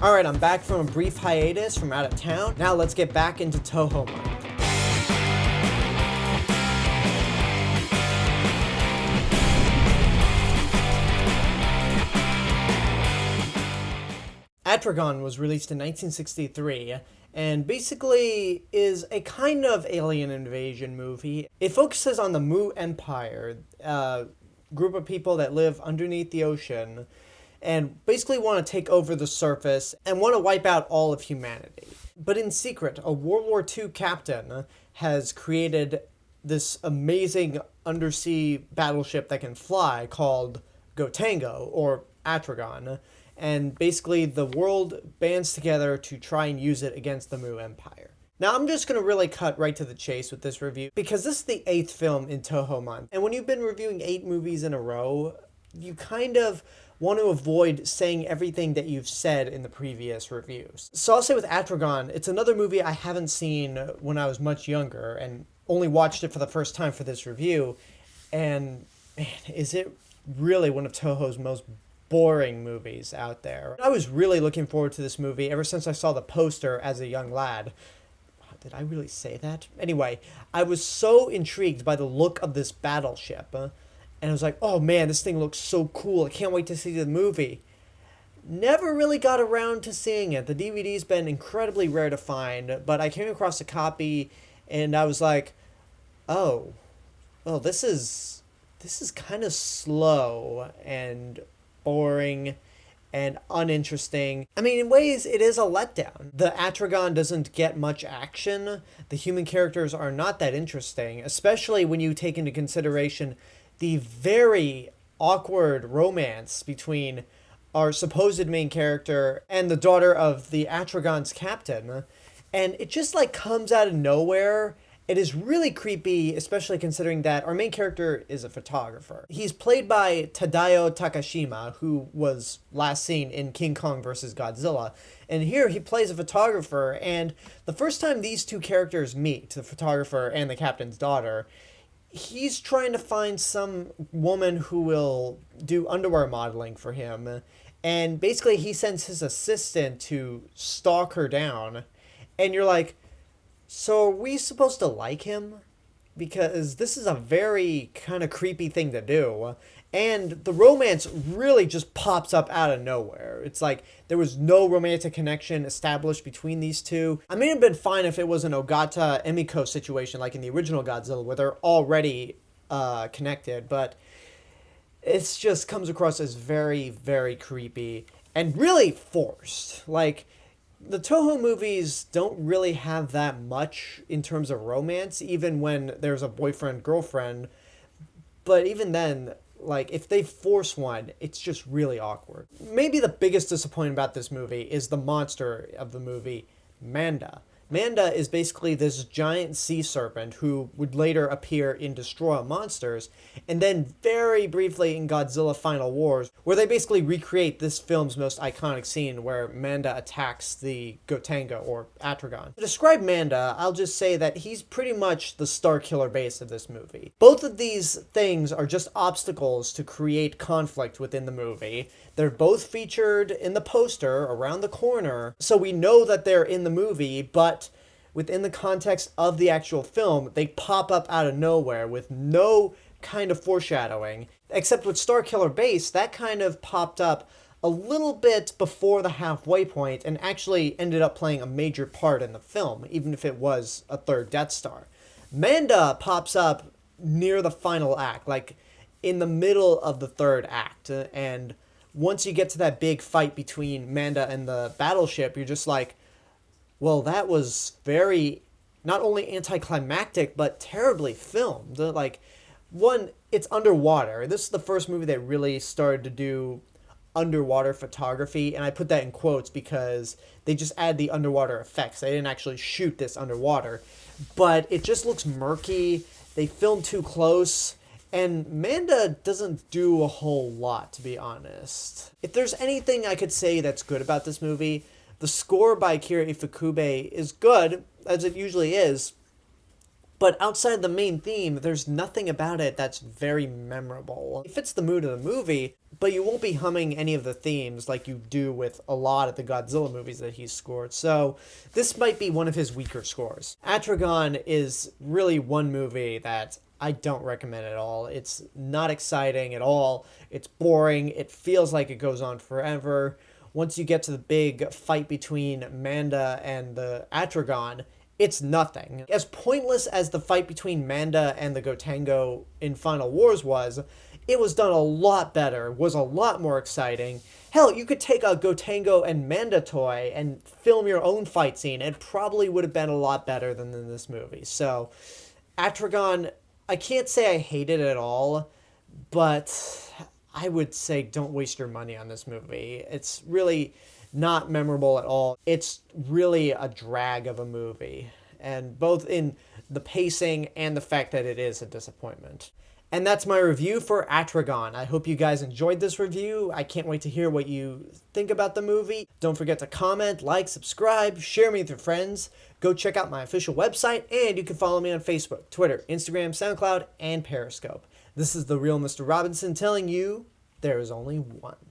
Alright, I'm back from a brief hiatus from out of town. Now let's get back into Toho mode. Atragon was released in 1963 and basically is a kind of alien invasion movie. It focuses on the Mu Empire, a group of people that live underneath the ocean and basically want to take over the surface and want to wipe out all of humanity. But in secret, a World War II captain has created this amazing undersea battleship that can fly called Gotango, or Atragon, and basically the world bands together to try and use it against the Mu Empire. Now I'm just going to really cut right to the chase with this review, because this is the 8th film in Toho month, and when you've been reviewing 8 movies in a row, you kind of want to avoid saying everything that you've said in the previous reviews. So I'll say with Atragon, it's another movie I haven't seen when I was much younger, and only watched it for the first time for this review, and man, is it really one of Toho's most boring movies out there. I was really looking forward to this movie ever since I saw the poster as a young lad. Did I really say that? Anyway, I was so intrigued by the look of this battleship, and I was like, oh man, this thing looks so cool, I can't wait to see the movie. Never really got around to seeing it. The DVD's been incredibly rare to find, but I came across a copy and I was like, oh, this is kind of slow and boring and uninteresting. I mean, in ways, it is a letdown. The Atragon doesn't get much action. The human characters are not that interesting, especially when you take into consideration the very awkward romance between our supposed main character and the daughter of the Atragon's captain. And it just like comes out of nowhere. It is really creepy, especially considering that our main character is a photographer. He's played by Tadao Takashima, who was last seen in King Kong vs. Godzilla. And here he plays a photographer, and the first time these two characters meet, the photographer and the captain's daughter, he's trying to find some woman who will do underwear modeling for him. And basically he sends his assistant to stalk her down. And you're like, so are we supposed to like him? Because this is a very kind of creepy thing to do. And the romance really just pops up out of nowhere. It's like there was no romantic connection established between these two. I mean, it'd been fine if it was an Ogata Emiko situation like in the original Godzilla where they're already connected. But it just comes across as very, very creepy and really forced. Like, the Toho movies don't really have that much in terms of romance, even when there's a boyfriend-girlfriend. But even then, like, if they force one, it's just really awkward. Maybe the biggest disappointment about this movie is the monster of the movie, Manda. Manda is basically this giant sea serpent who would later appear in Destroy All Monsters, and then very briefly in Godzilla Final Wars, where they basically recreate this film's most iconic scene where Manda attacks the Gotango, or Atragon. To describe Manda, I'll just say that he's pretty much the star-killer base of this movie. Both of these things are just obstacles to create conflict within the movie. They're both featured in the poster around the corner, so we know that they're in the movie, but within the context of the actual film, they pop up out of nowhere with no kind of foreshadowing. Except with Starkiller Base, that kind of popped up a little bit before the halfway point and actually ended up playing a major part in the film, even if it was a third Death Star. Manda pops up near the final act, like in the middle of the third act, and once you get to that big fight between Manda and the battleship, you're just like, well, that was very, not only anticlimactic, but terribly filmed. Like, one, it's underwater. This is the first movie that really started to do underwater photography, and I put that in quotes because they just add the underwater effects. They didn't actually shoot this underwater, but it just looks murky. They filmed too close. And Manda doesn't do a whole lot, to be honest. If there's anything I could say that's good about this movie, the score by Akira Ifukube is good, as it usually is, but outside the main theme, there's nothing about it that's very memorable. It fits the mood of the movie, but you won't be humming any of the themes like you do with a lot of the Godzilla movies that he's scored. So this might be one of his weaker scores. Atragon is really one movie that I don't recommend at all. It's not exciting at all. It's boring. It feels like it goes on forever. Once you get to the big fight between Manda and the Atragon, it's nothing. As pointless as the fight between Manda and the Gotengo in Final Wars was, it was done a lot better, was a lot more exciting. Hell, you could take a Gotengo and Manda toy and film your own fight scene. It probably would have been a lot better than in this movie. So, Atragon, I can't say I hate it at all, but I would say don't waste your money on this movie. It's really not memorable at all. It's really a drag of a movie, and both in the pacing and the fact that it is a disappointment. And that's my review for Atragon. I hope you guys enjoyed this review. I can't wait to hear what you think about the movie. Don't forget to comment, like, subscribe, share me with your friends. Go check out my official website, and you can follow me on Facebook, Twitter, Instagram, SoundCloud, and Periscope. This is the real Mr. Robinson telling you there is only one.